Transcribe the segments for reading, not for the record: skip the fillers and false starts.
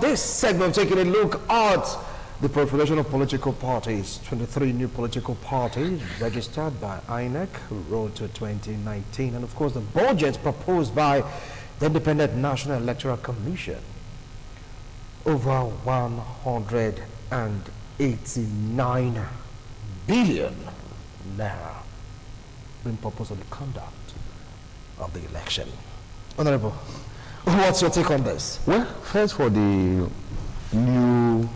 this segment, taking a look at the proliferation of political parties. 23 new political parties registered by INEC, road to 2019. And of course, the budget proposed by the Independent National Electoral Commission. Over 189 billion naira being proposed on the conduct of the election. Honorable, what's your take on this? Well, first for the new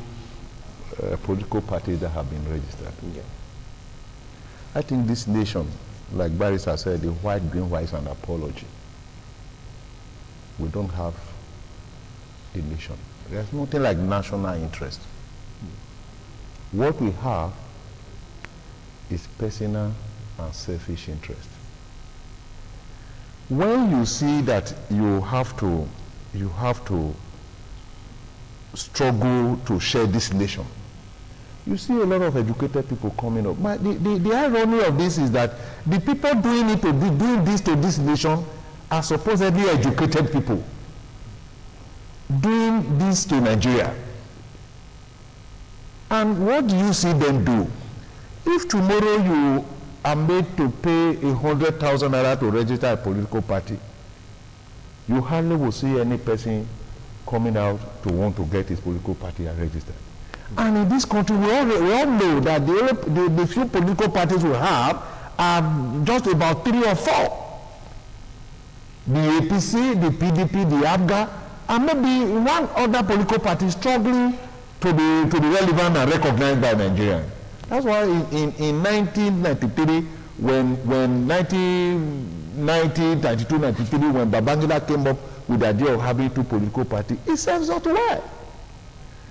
political parties that have been registered. Yeah. I think this nation, like Barrister said, the white, green, white is an apology. We don't have a nation. There's nothing like national interest. What we have is personal and selfish interest. When you see that you have to struggle to share this nation, you see a lot of educated people coming up. But the irony of this is that the people doing this to this nation are supposedly educated people doing this to Nigeria. And what do you see them do? If tomorrow you are made to pay 100,000 naira to register a political party, you hardly will see any person coming out to want to get his political party registered. And in this country, we all know that the few political parties we have are just about 3 or 4. The APC, the PDP, the ABGA, and maybe one other political party struggling to be relevant and recognized by Nigerians. That's why in 1993, when 1992, 93, when Babangida came up with the idea of having 2 political parties, it serves us well.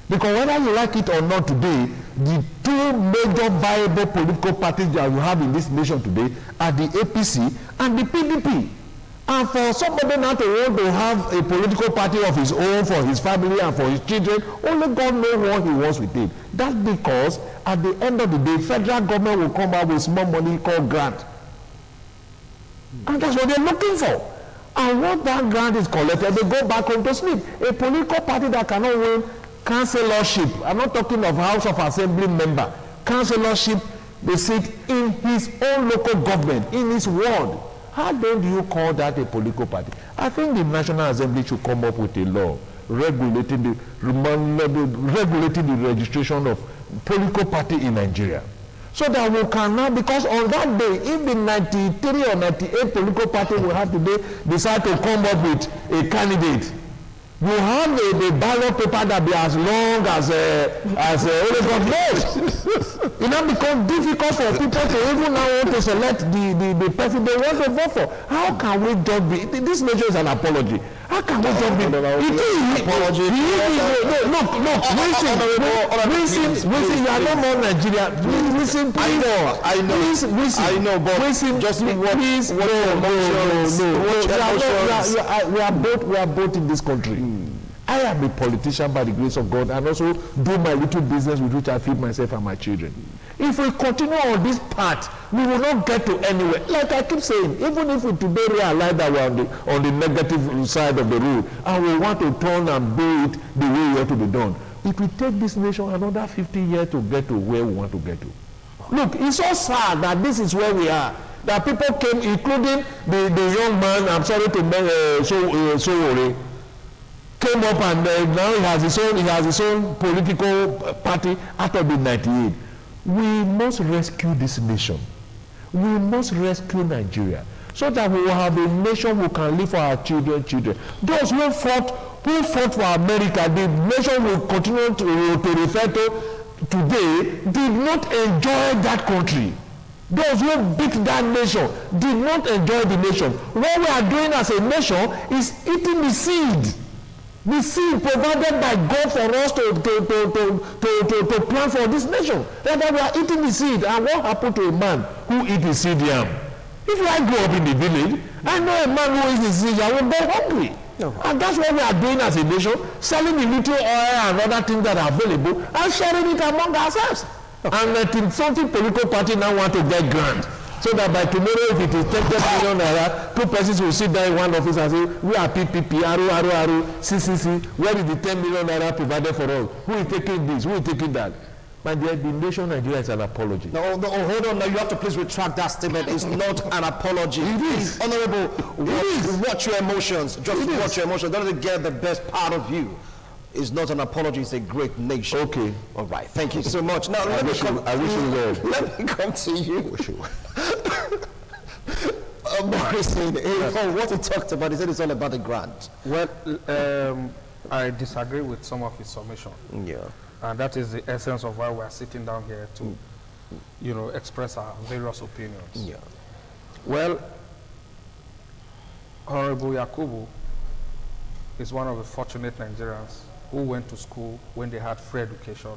Because whether you like it or not today, the 2 major viable political parties that we have in this nation today are the APC and the PDP. And for somebody now to want to have a political party of his own for his family and for his children, only God knows what he wants with it. That's because at the end of the day, federal government will come out with small money called grant. And that's what they're looking for. And once that grant is collected, they go back home to sleep. A political party that cannot win councillorship, I'm not talking of House of Assembly member, councillorship, they sit in his own local government, in his ward. How do you call that a political party? I think the National Assembly should come up with a law regulating the registration of political party in Nigeria. So that we can now, because on that day, if the 93 or 98 political party we have today decide to come up with a candidate, you have a ballot paper that be as long as only God knows. It now becomes difficult for people to even now want to select the person they want to vote for. How can we just be? This measure is an apology. How can we just be? It is an apology. Listen, you are no more Nigeria. Listen, please. I know, but just please. We are both in this country. I am a politician by the grace of God and also do my little business with which I feed myself and my children. If we continue on this path, we will not get to anywhere. Like I keep saying, even if we today realize that we are on the negative side of the road and we want to turn and do it the way it ought to be done, it will take this nation another 50 years to get to where we want to get to. Look, it's so sad that this is where we are. That people came, including the young man, I'm sorry to mention, Sowore, came up and now he has his own political party out of the 98. We must rescue this nation. We must rescue Nigeria so that we will have a nation who can live for our children. Those who fought for America, the nation will continue to refer to today, did not enjoy that country. Those who beat that nation did not enjoy the nation. What we are doing as a nation is eating the seed. The seed provided by God for us to plant for this nation. That we are eating the seed. And what happened to a man who eats the seed yam? If I grow up in the village, I know a man who eats the seed yam will go hungry. And that's what we are doing as a nation, selling the little oil and other things that are available and sharing it among ourselves. And letting something political party now want to get grant. so that by tomorrow, if it is 10 million naira, 2 persons will sit down in one office and say, we are PPP, Aru, CCC, where is the 10 million naira provided for us? Who is taking this? Who is taking that? But the nation Nigeria is an apology. No, hold on. Now you have to please retract that statement. It's not an apology. It is. Honorable, watch your emotions. Just watch your emotions. Don't get the best part of you. It's not an apology. It's a great nation. Okay. All right. Thank you so much. Now I wish you well. Let me come to you. Morrison, what he talked about, he said it's all about the grant. Well, I disagree with some of his summation. Yeah. And that is the essence of why we are sitting down here to, express our various opinions. Yeah. Well, Honorable Yakubu is one of the fortunate Nigerians who went to school when they had free education,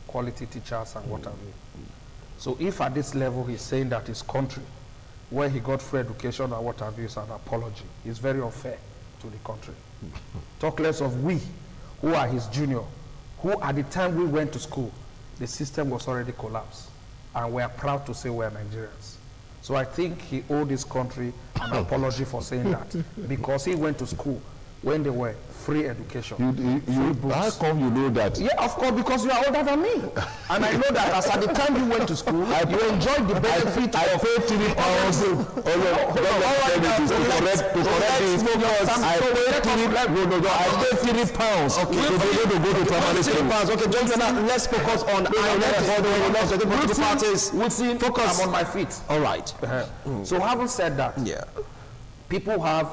quality teachers, and what have you. So if at this level he's saying that his country, where he got free education and what have you, is an apology, it's very unfair to the country. Talk less of we, who are his junior, who at the time we went to school, the system was already collapsed. And we are proud to say we are Nigerians. So I think he owed this country an apology for saying that. Because he went to school when they were free education. How come you know that? Yeah, of course, because you are older than me. And I know that as at the time you went to school, you enjoyed the benefit I paid 3 pounds. I paid 3 pounds to go to primary school. Okay, gentlemen, let's focus on parties. Focus. I'm on my feet. All right. So having said that, people have,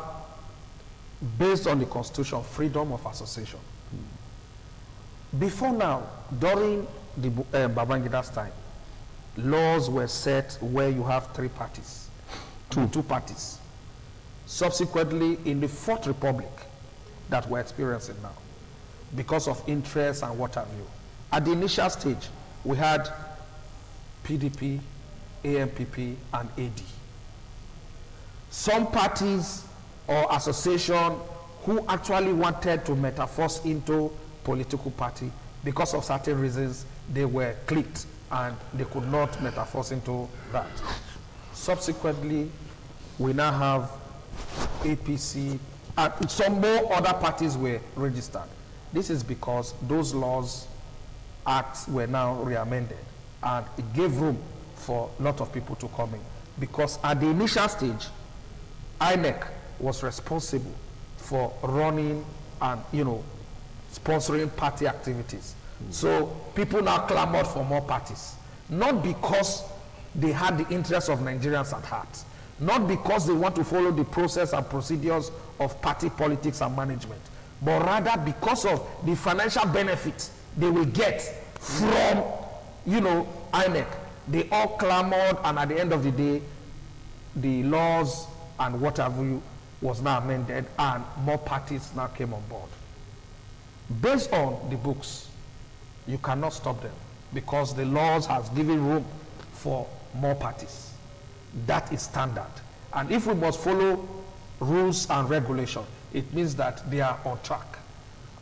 based on the Constitution, freedom of association. Before now, during the Babangida's time, laws were set where you have 3 parties, two parties. Subsequently, in the Fourth Republic that we're experiencing now, because of interest and what have you, at the initial stage, we had PDP, AMPP, and AD. Some parties or association who actually wanted to metamorphose into political party, because of certain reasons, they were clicked and they could not metamorphose into that. Subsequently, we now have APC, and some more other parties were registered. This is because those laws, acts were now re-amended, and it gave room for a lot of people to come in. Because at the initial stage, INEC was responsible for running and, sponsoring party activities. So people now clamored for more parties, not because they had the interests of Nigerians at heart, not because they want to follow the process and procedures of party politics and management, but rather because of the financial benefits they will get from, INEC. They all clamored, and at the end of the day, the laws and what have you was now amended, and more parties now came on board. Based on the books, you cannot stop them because the laws has given room for more parties. That is standard. And if we must follow rules and regulation, it means that they are on track.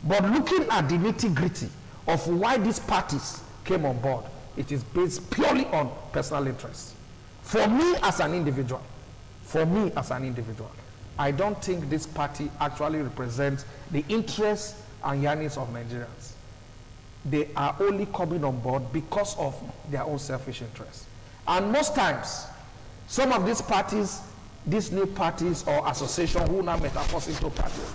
But looking at the nitty-gritty of why these parties came on board, it is based purely on personal interest. For me as an individual, I don't think this party actually represents the interests and yearnings of Nigerians. They are only coming on board because of their own selfish interests. And most times, some of these parties, these new parties or associations who now metamorphose into parties,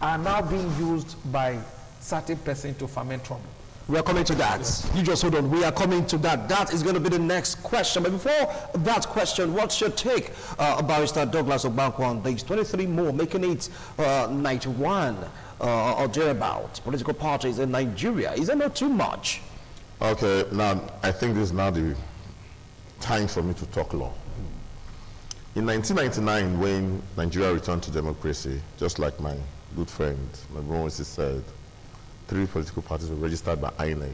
are now being used by certain persons to ferment trouble. We are coming to that. You just hold on. We are coming to that. That is going to be the next question. But before that question, what's your take, Barrister Douglas Obankwo, on these 23 more, making it 91 or thereabouts political parties in Nigeria? Is that not too much? Okay, now I think this is now the time for me to talk law. In 1999, when Nigeria returned to democracy, just like my good friend, my brother said, 3 political parties were registered by INEC,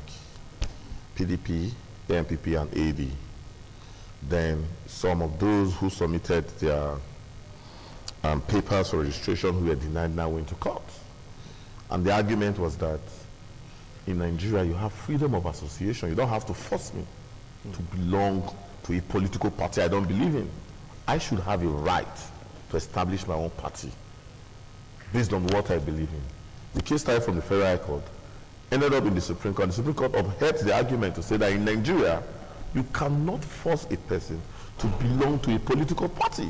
PDP, AMPP, and AD. Then some of those who submitted their papers for registration who were denied now went to court. And the argument was that in Nigeria, you have freedom of association. You don't have to force me to belong to a political party I don't believe in. I should have a right to establish my own party based on what I believe in. The case started from the Federal High Court, ended up in the Supreme Court. The Supreme Court upheld the argument to say that in Nigeria, you cannot force a person to belong to a political party.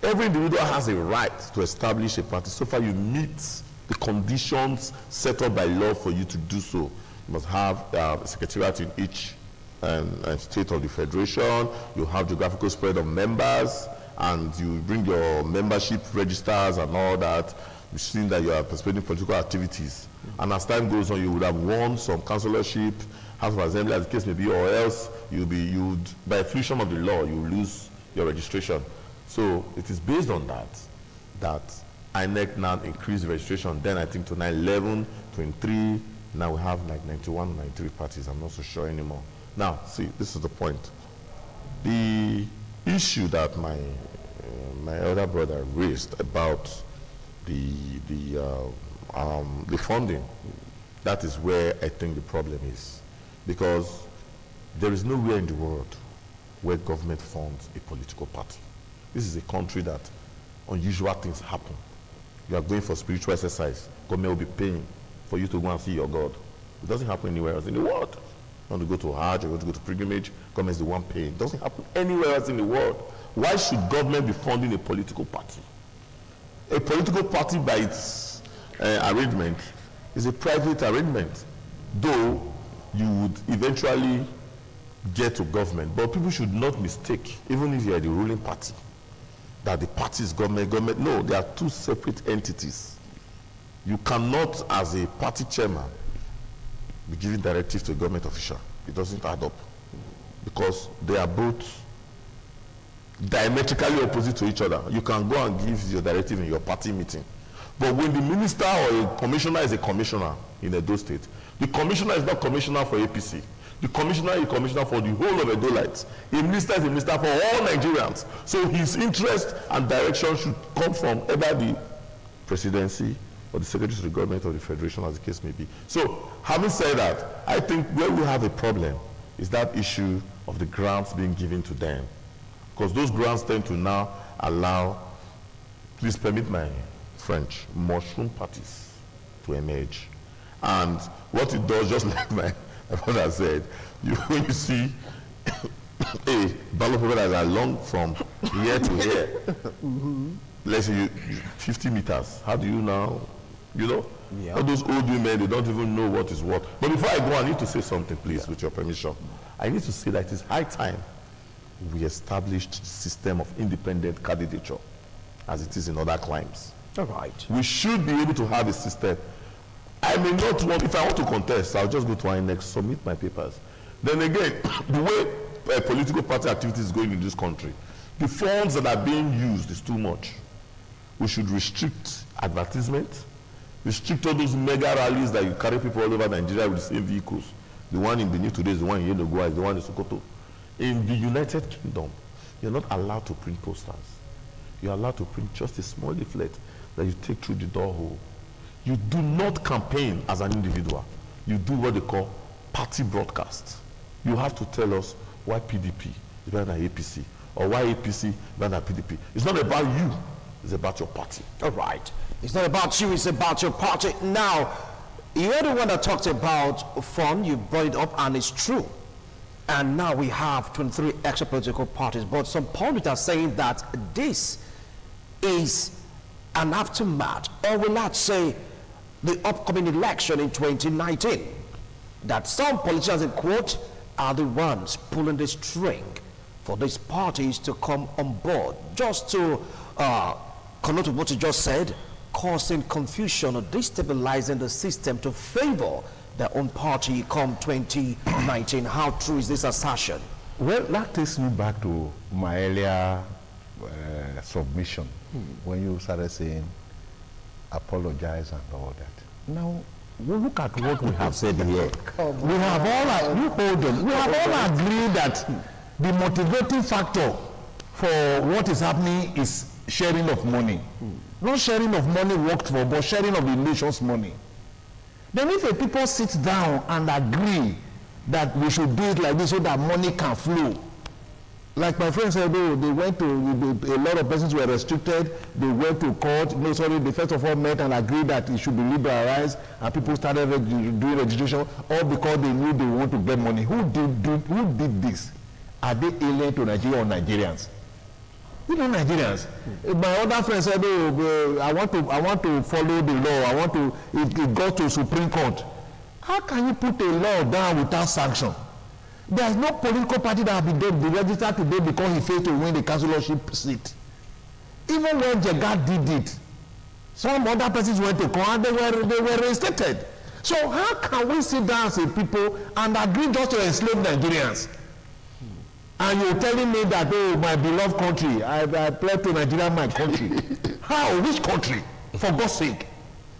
Every individual has a right to establish a party so far you meet the conditions set up by law for you to do so. You must have a secretariat in each state of the federation, you have geographical spread of members, and you bring your membership registers and all that. You've seen that you are participating in political activities. And as time goes on, you would have won some councillorship, House of Assembly, as the case may be, or else by fruition of the law, you lose your registration. So it is based on that INEC now increased the registration. Then I think to 11, 23, now we have like 91, 93 parties. I'm not so sure anymore. Now, see, this is the point. The issue that my elder brother raised about the funding, that is where I think the problem is. Because there is nowhere in the world where government funds a political party. This is a country that unusual things happen. You are going for spiritual exercise, government will be paying for you to go and see your God. It doesn't happen anywhere else in the world. You want to go to Hajj, you want to go to pilgrimage, government is the one paying. It doesn't happen anywhere else in the world. Why should government be funding a political party? A political party by its arrangement is a private arrangement, though you would eventually get to government. But people should not mistake, even if you are the ruling party, that the party is government. No, they are two separate entities. You cannot, as a party chairman, be giving directives to a government official. It doesn't add up, because they are both diametrically opposite to each other. You can go and give your directive in your party meeting. But when the minister or a commissioner is a commissioner in Edo State, the commissioner is not commissioner for APC. The commissioner is commissioner for the whole of Edolites. A minister is a minister for all Nigerians. So his interest and direction should come from either the presidency or the secretary to the government or the federation, as the case may be. So, having said that, I think where we have a problem is that issue of the grants being given to them. Because those grants tend to now allow, please permit my French, mushroom parties to emerge. And what it does, just like my brother said, when you see a ballot paper that is long from here to here, let's say 50 meters, how do you now, all those old women, they don't even know what is what. But before I go, I need to say something, please, with your permission. I need to say that it is high time we established the system of independent candidature as it is in other climes. All right. We should be able to have a system. I may not want, if I want to contest, I'll just go to INEC, submit my papers. Then again, the way political party activity is going in this country, the funds that are being used is too much. We should restrict advertisement, restrict all those mega rallies that you carry people all over Nigeria with the same vehicles. The one in Benin today is the one in Yenagoa, is the one in Sokoto. In the United Kingdom, you're not allowed to print posters. You're allowed to print just a small leaflet that you take through the door hole. You do not campaign as an individual. You do what they call party broadcast. You have to tell us why PDP is better than APC, or why APC is better than PDP. It's not about you, it's about your party. All right. It's not about you, it's about your party. Now, you're the one that talked about fun, you brought it up, and it's true. And now we have 23 extra political parties, but some pundits are saying that this is an aftermath, or will not say the upcoming election in 2019, that some politicians, in quote, are the ones pulling the string for these parties to come on board, just to connote what you just said, causing confusion or destabilizing the system to favor their own party come 2019. How true is this assertion? Well, that takes me back to my earlier submission when you started saying apologize and all that. Now, we look at what we have said here. We have all agreed that the motivating factor for what is happening is sharing of money. Not sharing of money worked for, but sharing of the nation's money. Then if the people sit down and agree that we should do it like this so that money can flow, Like my friend said, oh, they went to, a lot of persons were restricted, they went to court, no, sorry, they first of all met and agreed that it should be liberalized, and people started doing registration, all because they knew they want to get money. Who did this? Are they alien to Nigeria or Nigerians? You know, Nigerians. My other friend said, oh, I want to follow the law, it goes to Supreme Court. How can you put a law down without sanction? There is no political party that has been registered today because he failed to win the councillorship seat. Even when Jega did it, some other persons went to court and they were reinstated. So how can we sit down as a people and agree just to enslave Nigerians? And you're telling me that, oh, my beloved country, I pledge to Nigeria, my country. How? Which country? For God's sake.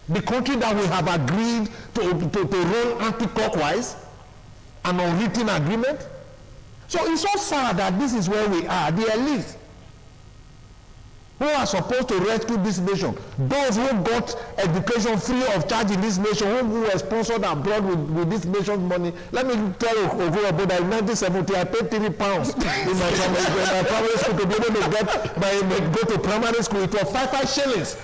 The country that we have agreed to roll anti-clockwise? An unwritten agreement. So it's so sad that this is where we are, the elite who are supposed to rescue this nation, those who got education free of charge in this nation, who were sponsored abroad with this nation's money. Let me tell you, Ogoyabo, that in 1970 I paid £3 in my primary school to be able to go to primary school. It was 5 shillings.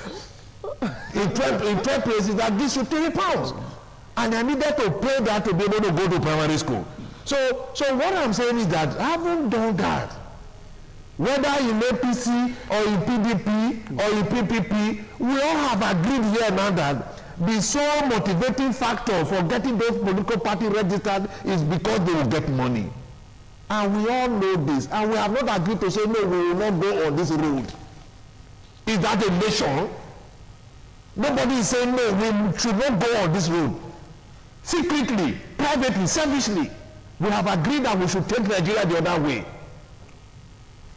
In 12 places that gives you £3. And I needed to pay that to be able to go to primary school. So what I'm saying is that I haven't done that. Whether in APC or in PDP or in PPP, we all have agreed here now that the sole motivating factor for getting those political parties registered is because they will get money. And we all know this. And we have not agreed to say, no, we will not go on this road. Is that a nation? Nobody is saying, no, we should not go on this road. Secretly, privately, selfishly, we have agreed that we should take Nigeria the other way.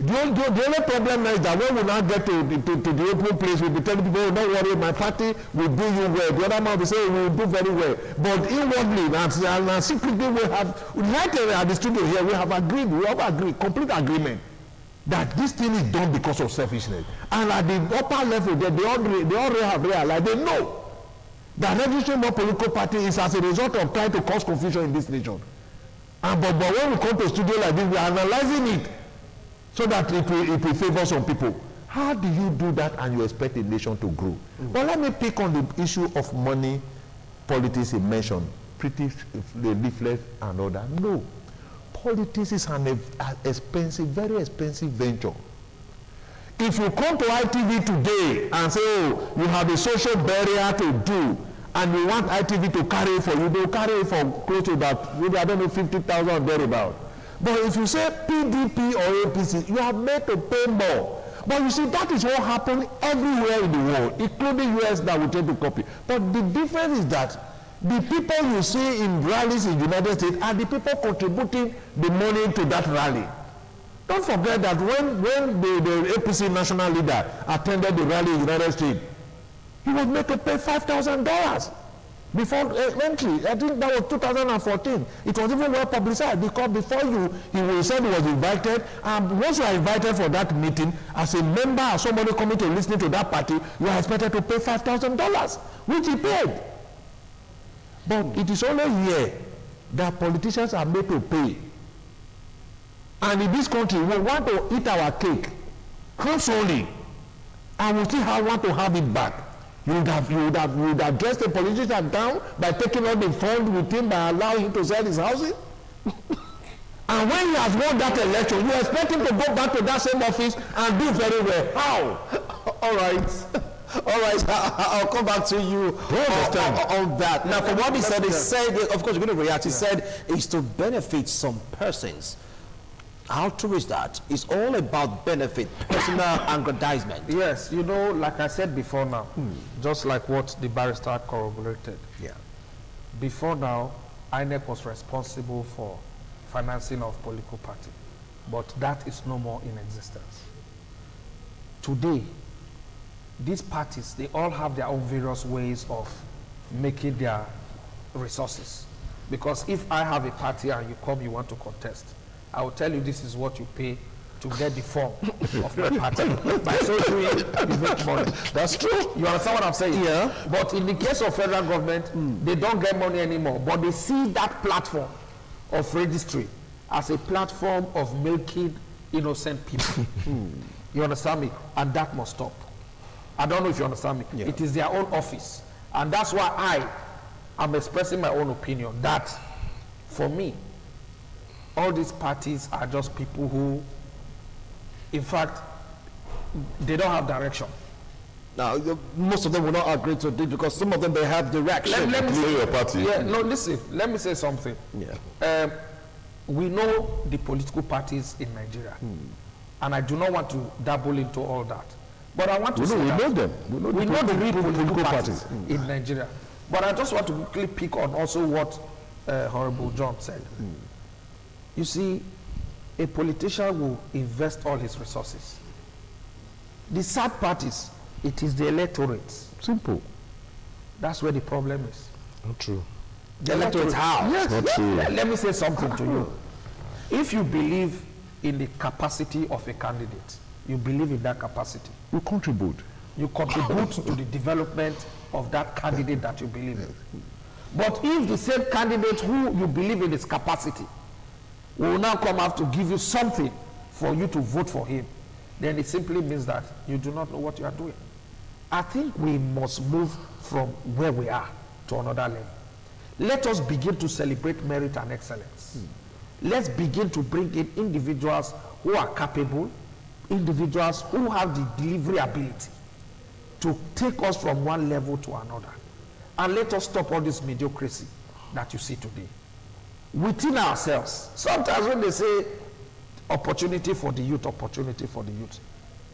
The only problem is that when we now get to the open place, we'll be telling people, oh, don't worry, my party will do you well. The other man will say, we will do very well. But inwardly, and secretly, we have, right at the studio here, we have agreed, complete agreement, that this thing is done because of selfishness. And at the upper level, they already have realized, they know that registering more political party is as a result of trying to cause confusion in this nation. But when we come to a studio like this, we are analyzing it so that it will favor some people. How do you do that and you expect a nation to grow? Well, let me pick on the issue of money, politics he mentioned, pretty leaflet and all that. No. Politics is an expensive, very expensive venture. If you come to ITV today and say, oh, you have a social barrier to do, and you want ITV to carry it for you, they'll carry it for close to about, maybe I don't know, 50,000 or thereabout. But if you say PDP or APC, you are made to pay more. But you see, that is what happened everywhere in the world, including US that we tend to copy. But the difference is that the people you see in rallies in the United States are the people contributing the money to that rally. Don't forget that when the APC national leader attended the rally in the United States, he was made to pay $5,000 before entry. I think that was 2014. It was even well publicized because before he said he was invited, and once you are invited for that meeting, as a member or somebody coming to listen to that party, you are expected to pay $5,000, which he paid. But it is only here that politicians are made to pay. And in this country, we want to eat our cake handsomely, and we still want to have it back. You would have dressed the politician down by taking all the funds with him, by allowing him to sell his housing. And when he has won that election, you expect him to go back to that same office and do very well. How? All right. All right, I'll come back to you on that. Now, from what he said, of course, you're going to react. He said it's to benefit some persons. How true is that? It's all about benefit, personal aggrandizement. Yes, you know, like I said before now, just like what the barrister corroborated. Yeah. Before now, INEC was responsible for financing of political party, but that is no more in existence. Today, these parties, they all have their own various ways of making their resources. Because if I have a party and you come, you want to contest, I will tell you this is what you pay to get the form of my party. By so doing, you make money. That's true. You understand what I'm saying? Yeah. But in the case of federal government, they don't get money anymore. But they see that platform of registry as a platform of milking innocent people. You understand me? And that must stop. I don't know if you understand me. Yeah. It is their own office. And that's why I am expressing my own opinion that for me, all these parties are just people who, in fact, they don't have direction. Now, most of them will not agree to this because some of them, they have direction. Let me Including say, your party. yeah, no, listen, let me say something. Yeah. We know the political parties in Nigeria. And I do not want to dabble into all that. But I want to say we that know them. we know the real political parties. parties in Nigeria. But I just want to quickly pick on also what Honorable John said. You see, a politician will invest all his resources. The sad part is, it is the electorate. Simple. That's where the problem is. Not true. The electorate, how? Yes. Not true. Let me say something to you. If you believe in the capacity of a candidate, you believe in that capacity. You contribute. You contribute to the development of that candidate that you believe in. But if the same candidate who you believe in his capacity will now come out to give you something for you to vote for him, then it simply means that you do not know what you are doing. I think we must move from where we are to another level. Let us begin to celebrate merit and excellence. Let's begin to bring in individuals who are capable, individuals who have the delivery ability to take us from one level to another. And let us stop all this mediocrity that you see today. Within ourselves, sometimes when they say opportunity for the youth,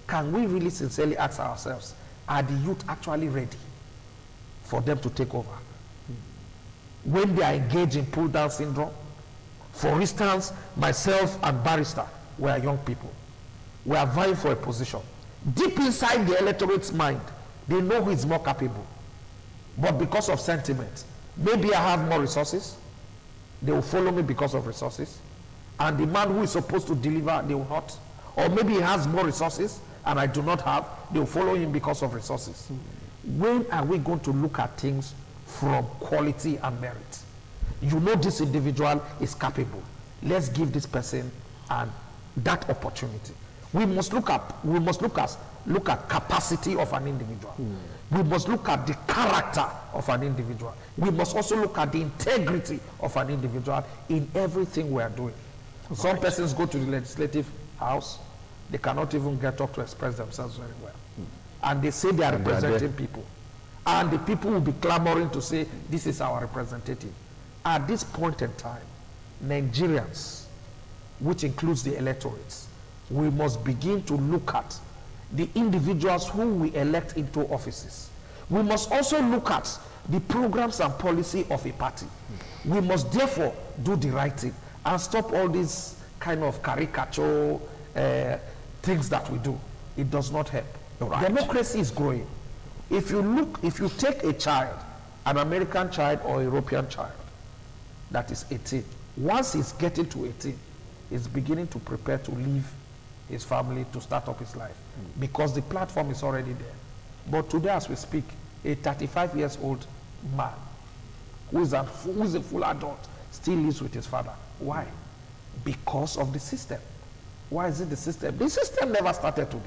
can we really sincerely ask ourselves, are the youth actually ready for them to take over? When they are engaged in pull-down syndrome, for instance, myself and Barrister, we are young people. We are vying for a position. Deep inside the electorate's mind, they know who is more capable. But because of sentiment, maybe I have more resources, they will follow me because of resources. And the man who is supposed to deliver, they will not. Or maybe he has more resources and I do not have, they will follow him because of resources. When are we going to look at things from quality and merit? You know this individual is capable. Let's give this person that opportunity. We must look at capacity of an individual. We must look at the character of an individual. We must also look at the integrity of an individual in everything we are doing. Some persons go to the legislative house, they cannot even get up to express themselves very well. And they say they are representing people. And the people will be clamoring to say, this is our representative. At this point in time, Nigerians, which includes the electorates, we must begin to look at the individuals who we elect into offices. We must also look at the programs and policy of a party. We must therefore do the right thing and stop all these kind of caricature things that we do. It does not help. Right. Democracy is growing. If you take a child, an American child or a European child that is 18, once he's getting to 18, he's beginning to prepare to leave his family to start up his life because the platform is already there. But today as we speak, a 35 years old man who is a full adult still lives with his father. Why? Because of the system. Why is it the system? The system never started today.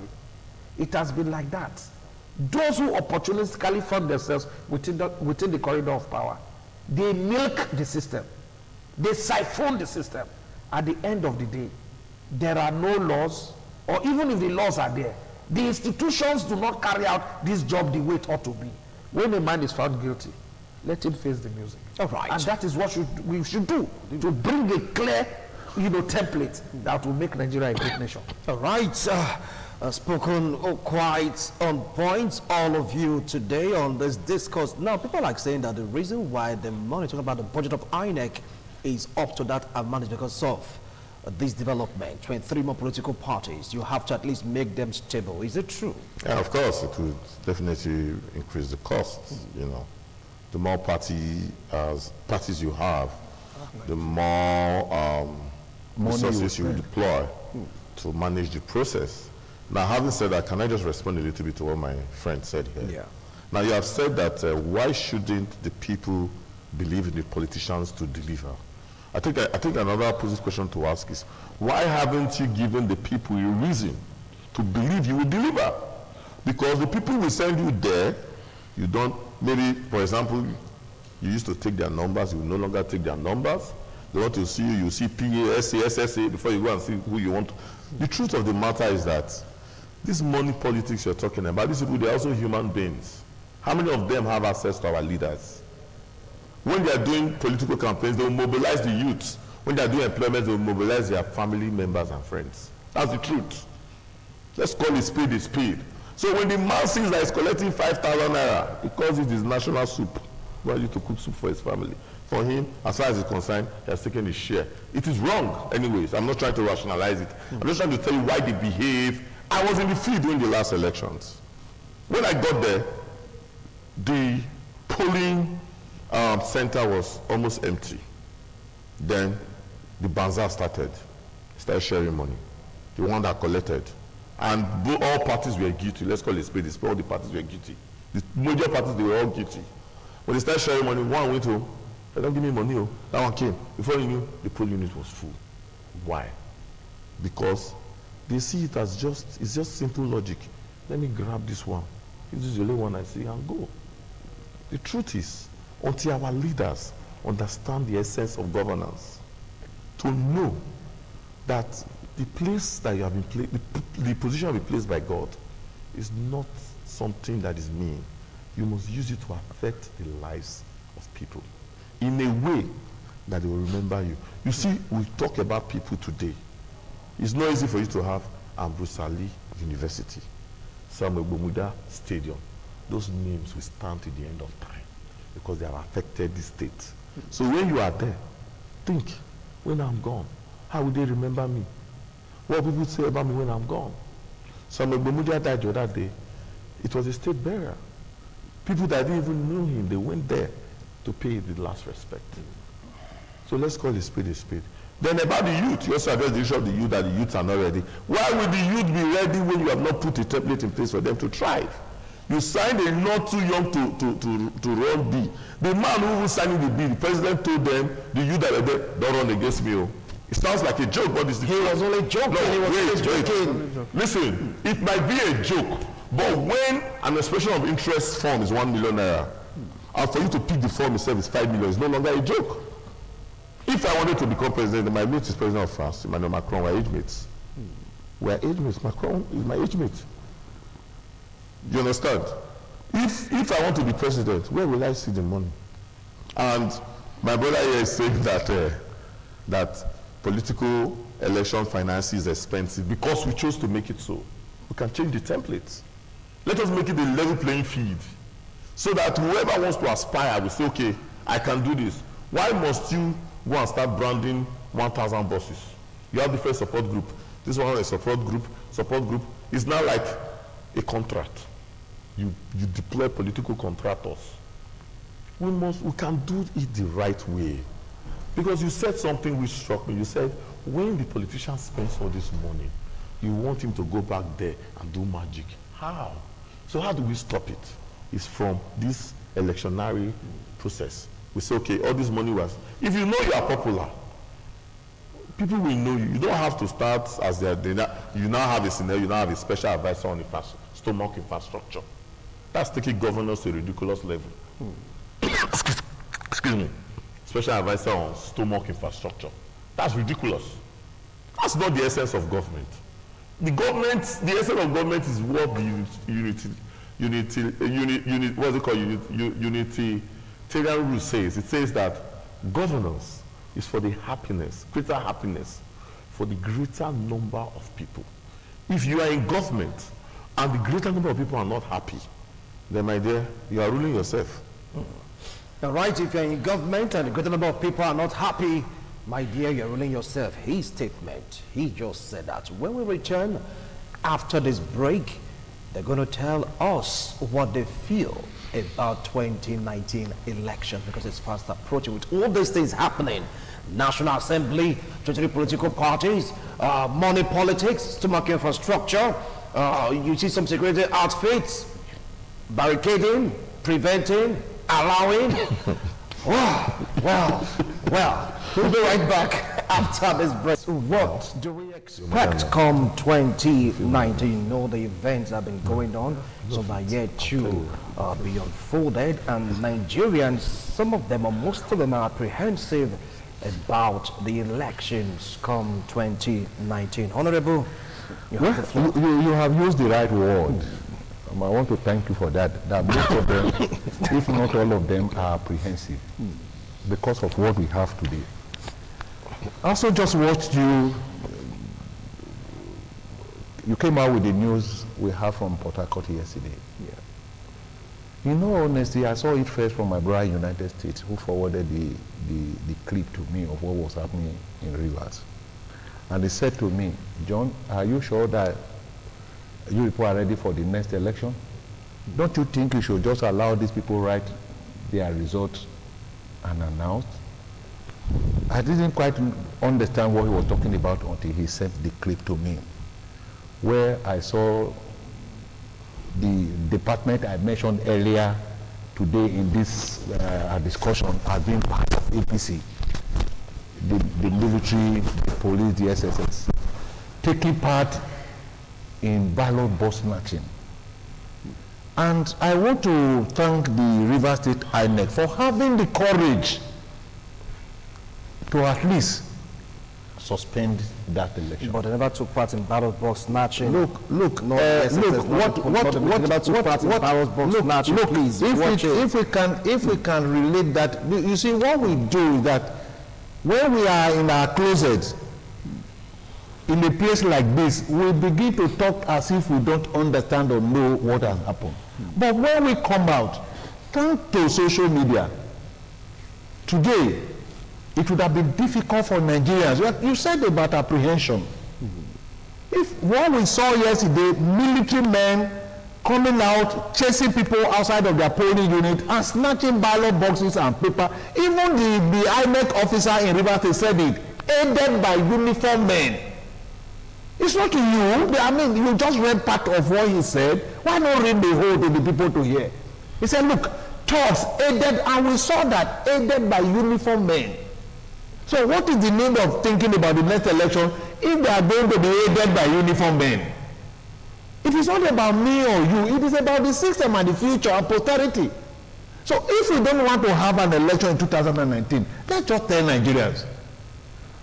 It has been like that. Those who opportunistically found themselves within the corridor of power, they milk the system. They siphon the system. At the end of the day, there are no laws, or even if the laws are there, the institutions do not carry out this job the way it ought to be. When a man is found guilty, let him face the music. All right. And that is what we should do, to bring a clear, template that will make Nigeria a great nation. All right. Spoken quite on point, all of you today on this discourse. Now, people are saying that the reason why the money talking about the budget of INEC is up to that amount is because of this development. 23 more political parties, you have to at least make them stable. Is it true? Yeah, of course, it would definitely increase the costs. The more parties you have, the more resources you deploy to manage the process. Now, having said that, can I just respond a little bit to what my friend said here? Yeah. Now, you have said that why shouldn't the people believe in the politicians to deliver? I think another opposite question to ask is, why haven't you given the people a reason to believe you will deliver? Because the people will send you there, you don't, maybe, for example, you used to take their numbers, you will no longer take their numbers. They want to see you, you see PA, SA, SSA before you go and see who you want. The truth of the matter is that this money politics you're talking about, these people, they're also human beings. How many of them have access to our leaders? When they are doing political campaigns, they will mobilize the youth. When they are doing employment, they will mobilize their family members and friends. That's the truth. Let's call it speed is speed. So when the man sees that he's collecting 5,000 naira, he calls it his national soup. He wants you to cook soup for his family. For him, as far as he's concerned, he has taken his share. It is wrong anyways. I'm not trying to rationalize it. I'm just trying to tell you why they behave. I was in the field during the last elections. When I got there, the polling center was almost empty. Then the Banza started sharing money. The one that collected. And all parties were guilty. Let's call it spade. All the parties were guilty. The major parties, they were all guilty. When they started sharing money, one went home. They don't give me money. Oh. That one came. Before you knew, the poll unit was full. Why? Because they see it as it's just simple logic. Let me grab this one. This is the only one I see and go. The truth is, until our leaders understand the essence of governance, to know that the place that you have been placed, the position you have been placed by God is not something that is mean. You must use it to affect the lives of people in a way that they will remember you. You see, we talk about people today. It's not easy for you to have Ambrose Ali University, Samuel Bomuda Stadium. Those names will stand to the end of time because they have affected the state. So when you are there, think, when I'm gone, how will they remember me? What will people say about me when I'm gone? Samuel Bomuda died the other day. It was a state burial. People that didn't even know him, they went there to pay the last respect. So let's call it spade a spade. Then about the youth, you also address the issue of the youth, that the youths are not ready. Why will the youth be ready when you have not put a template in place for them to thrive? You signed a not too young to run B. The man who was signing the bill, the president told them, the youth that were there, don't run against me. Oh. It sounds like a joke, but it's the truth. He was only joking. No, he was joking. Listen, it might be a joke, but when an expression of interest form is 1 million naira, and for you to pick the form itself is 5 million, it's no longer a joke. If I wanted to become president, my mate is president of France, Emmanuel Macron, we're age mates. We're age mates. Macron is my age mate. You understand? If I want to be president, where will I see the money? And my brother here is saying that political election finance is expensive because we chose to make it so. We can change the templates. Let us make it a level playing field so that whoever wants to aspire will say, okay, I can do this. Why must you go and start branding 1,000 buses? You have different support group. This one is a support group. Support group is now like a contract. You deploy political contractors. We can do it the right way. Because you said something which struck me. You said, when the politician spends all this money, you want him to go back there and do magic. How? So how do we stop it? It's from this electionary process. We say, okay, all this money was, if you know you are popular, people will know you. You don't have to start as they you now have a scenario, you now have a special advisor on stomach infrastructure. That's taking governance to a ridiculous level. Excuse me. Special advisor on stomach infrastructure. That's ridiculous. That's not the essence of government. The essence of government is what the Unitarian rule says. It says that governance is for the happiness, greater happiness, for the greater number of people. If you are in government and the greater number of people are not happy, then my dear, you are ruling yourself. All right, if you're in government and a greater number of people are not happy, my dear, you're ruling yourself. His statement, he just said that. When we return after this break, they're going to tell us what they feel about 2019 election, because it's fast approaching with all these things happening. National Assembly, 23 political parties, money politics, stomach infrastructure, you see some security outfits, barricading, preventing, allowing. Well, Well, we'll be right back after this break. What do we expect come 2019? All the events have been going on, some are yet to be unfolded, and Nigerians, some of them or most of them are apprehensive about the elections come 2019. Honorable, you have the floor. You have used the right word. I want to thank you for that. That most of them, if not all of them, are apprehensive because of what we have today. I also just watched you. You came out with the news we have from Port Harcourt yesterday. Yeah. In all honesty, I saw it first from my brother in the United States, who forwarded the clip to me of what was happening in Rivers. And he said to me, John, are you sure that you people are ready for the next election? Don't you think you should just allow these people write their results and announce? I didn't quite understand what he was talking about until he sent the clip to me, where I saw the department I mentioned earlier today in this discussion as being part of APC, the military, the police, the SSS, taking part in ballot box snatching. And I want to thank the River State INEC for having the courage to at least suspend that election. But they never took part in ballot box snatching. Look, If we can relate that, you see, what we do is that when we are in our closet, in a place like this, we begin to talk as if we don't understand or know what has happened. But when we come out, thanks to social media, today, it would have been difficult for Nigerians. You said about apprehension. If what we saw yesterday, military men coming out, chasing people outside of their polling unit and snatching ballot boxes and paper, even the INEC officer in Rivers State said it, aided by uniformed men. It's not to you. I mean, you just read part of what he said. Why not read the whole to the people to hear? He said, look, thugs aided, and we saw that aided by uniformed men. So what is the need of thinking about the next election if they are going to be aided by uniformed men? It is not about me or you. It is about the system and the future and posterity. So if we don't want to have an election in 2019, let's just tell Nigerians,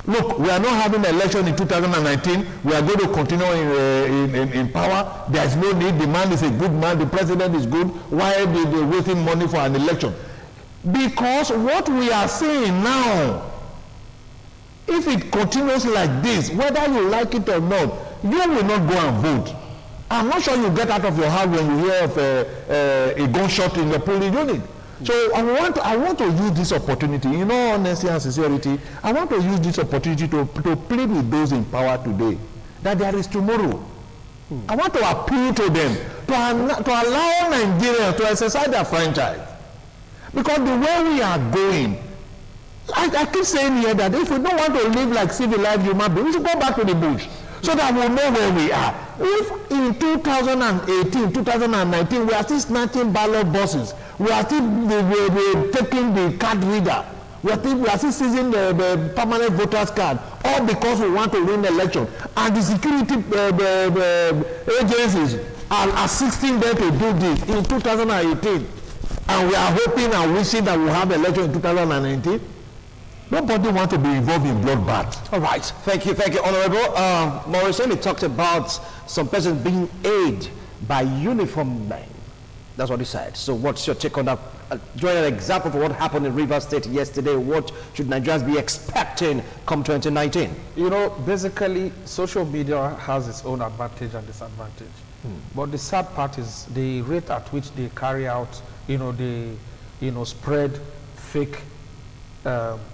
look, we are not having an election in 2019. We are going to continue in power. There is no need. The man is a good man. The president is good. Why are they wasting money for an election? Because what we are saying now, if it continues like this, whether you like it or not, you will not go and vote. I'm not sure you get out of your house when you hear of a gunshot in your polling unit. So I want to use this opportunity, in all honesty and sincerity, I want to use this opportunity to plead with those in power today that there is tomorrow. I want to appeal to them to allow Nigerians to exercise their franchise. Because the way we are going, I keep saying here that if we don't want to live like civilized human beings, we should go back to the bush so that we'll know where we are. If in 2018, 2019, we are still snatching ballot boxes, we are still taking the card reader, we are still seizing the permanent voters card, all because we want to win the election, and the security agencies are assisting them to do this in 2018, and we are hoping and wishing that we'll have an election in 2019. Nobody wants to be involved in bloodbath. All right. Thank you, Honorable. Maurice only talked about some persons being aided by uniformed men. That's what he said. So what's your take on that? Drawing an example for what happened in Rivers State yesterday, what should Nigerians be expecting come 2019? You know, basically, social media has its own advantage and disadvantage. But the sad part is the rate at which they carry out, spread fake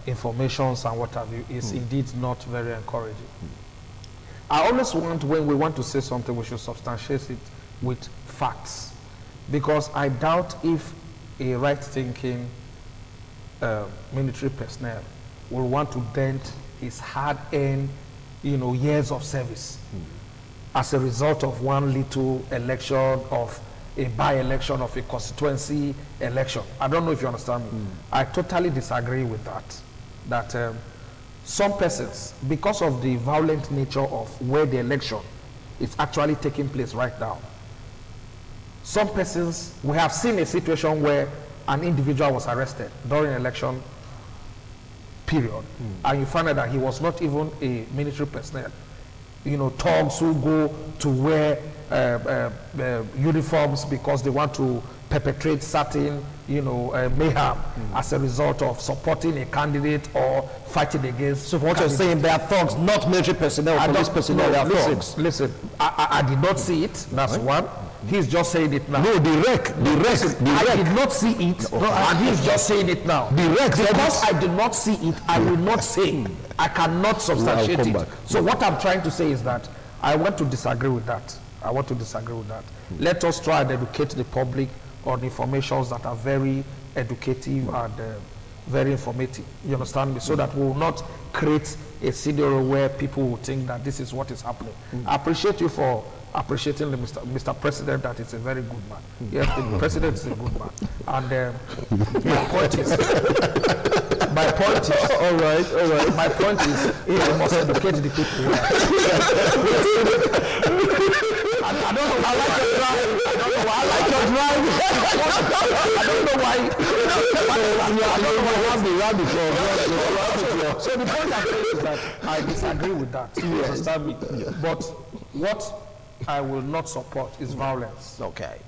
informations and what have you is indeed not very encouraging. I always want, when we want to say something, we should substantiate it with facts, because I doubt if a right-thinking military personnel will want to dent his hard-earned, years of service as a result of one little election of a by-election of a constituency election. I don't know if you understand me. I totally disagree with that. that some persons, because of the violent nature of where the election is actually taking place right now, some persons, we have seen a situation where an individual was arrested during election period, and you find out that he was not even a military personnel. You know, thugs who go to wear uniforms because they want to perpetrate certain, you know, mayhem as a result of supporting a candidate or fighting against. So what you're saying, they are thugs, not military personnel, police personnel, they are thugs. Listen, I did not see it, that's one. He's just saying it now. No, the wreck. I did not see it, and he's just saying it now. Because I did not see it, I will not say. I cannot substantiate it. So what I'm trying to say is that I want to disagree with that. I want to disagree with that. Let us try and educate the public on informations that are very educative and very informative. You understand me? So that we will not create a scenario where people will think that this is what is happening. I appreciate you for appreciating the Mr. President, that is a very good man. Yes, the President is a good man. And my point is, all right. My point is, he must educate the people. I don't know. I like your drive. I don't know why. So the point I make is that I disagree with that. You understand me? But what I will not support is violence. Okay.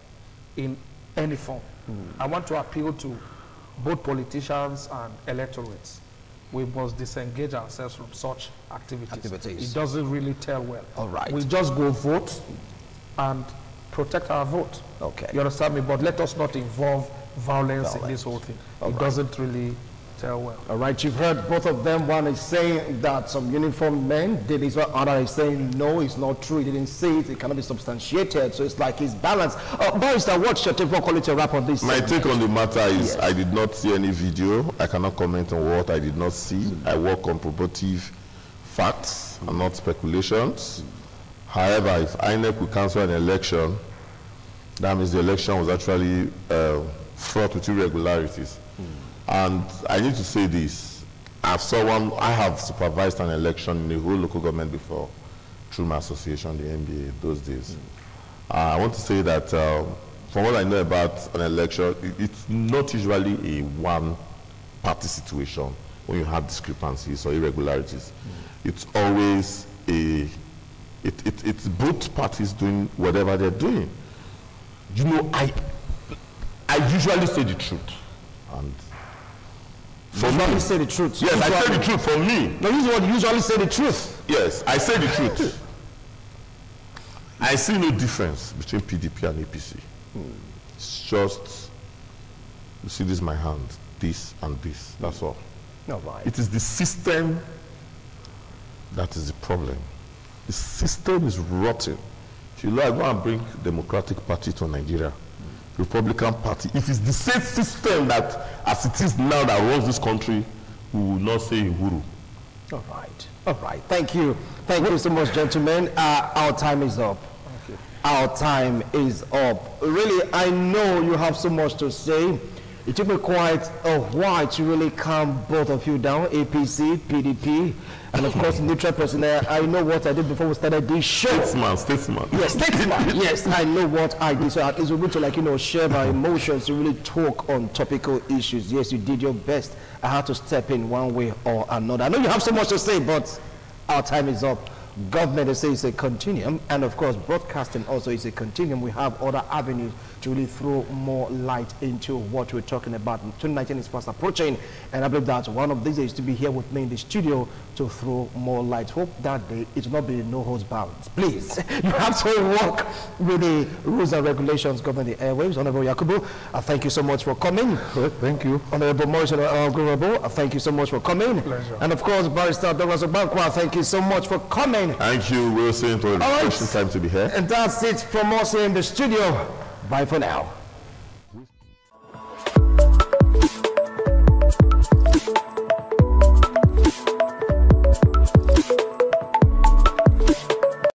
In any form. I want to appeal to both politicians and electorates. We must disengage ourselves from such activities. It doesn't really tell well. All right. We just go vote and protect our vote. Okay. You understand me? But let us not involve violence in this whole thing. It doesn't really tell well. All right, you've heard both of them. One is saying that some uniformed men did this, while other is saying no, it's not true. He didn't say it. It cannot be substantiated. So it's like he's balanced. Barrister, what's your take for quality wrap on this? My take on the matter is I did not see any video. I cannot comment on what I did not see. I work on probative facts and not speculations. However, if INEC will cancel an election, that means the election was actually fraught with irregularities. And I need to say this. I have supervised an election in a whole local government before through my association, the NBA, those days. I want to say that from what I know about an election, it's not usually a one-party situation when you have discrepancies or irregularities. It's always it's both parties doing whatever they're doing. You know, I usually say the truth. And for me, say the truth. Yes, I say the truth for me. No, you usually say the truth. Yes, I say the truth. I see no difference between PDP and APC. It's just, you see this is my hand, this and this, that's all. All right. It is the system that is the problem. The system is rotten. If you like, go and bring Democratic Party to Nigeria, Republican Party, if it's the same system that, as it is now, that runs this country, we will not say Uhuru. All right. All right. Thank you. Thank you so much, gentlemen. Our time is up. Our time is up. Really, I know you have so much to say. It took me quite a while to really calm both of you down, APC, PDP, and of course, neutral personnel. I know what I did before we started this show. Statesman. Yes, statesman. Yes, I know what I did. So at least we're going to, like, you know, share my emotions to really talk on topical issues. Yes, you did your best. I had to step in one way or another. I know you have so much to say, but our time is up. Government, they say, is a continuum, and of course broadcasting also is a continuum. We have other avenues to really throw more light into what we're talking about. 2019 is fast approaching, and I believe that one of these days to be here with me in the studio to throw more light. Hope that day it will not be no holds barred. Please, you have to work with the rules and regulations governing the airwaves. Honorable Yakubu, thank you so much for coming. Thank you. Honorable Morrison Ogurabo, thank you so much for coming. Pleasure. And of course, Barrister Douglas Obankwa, thank you so much for coming. Thank you, Wilson, for the time to be here. And that's it from us here in the studio. Bye for now.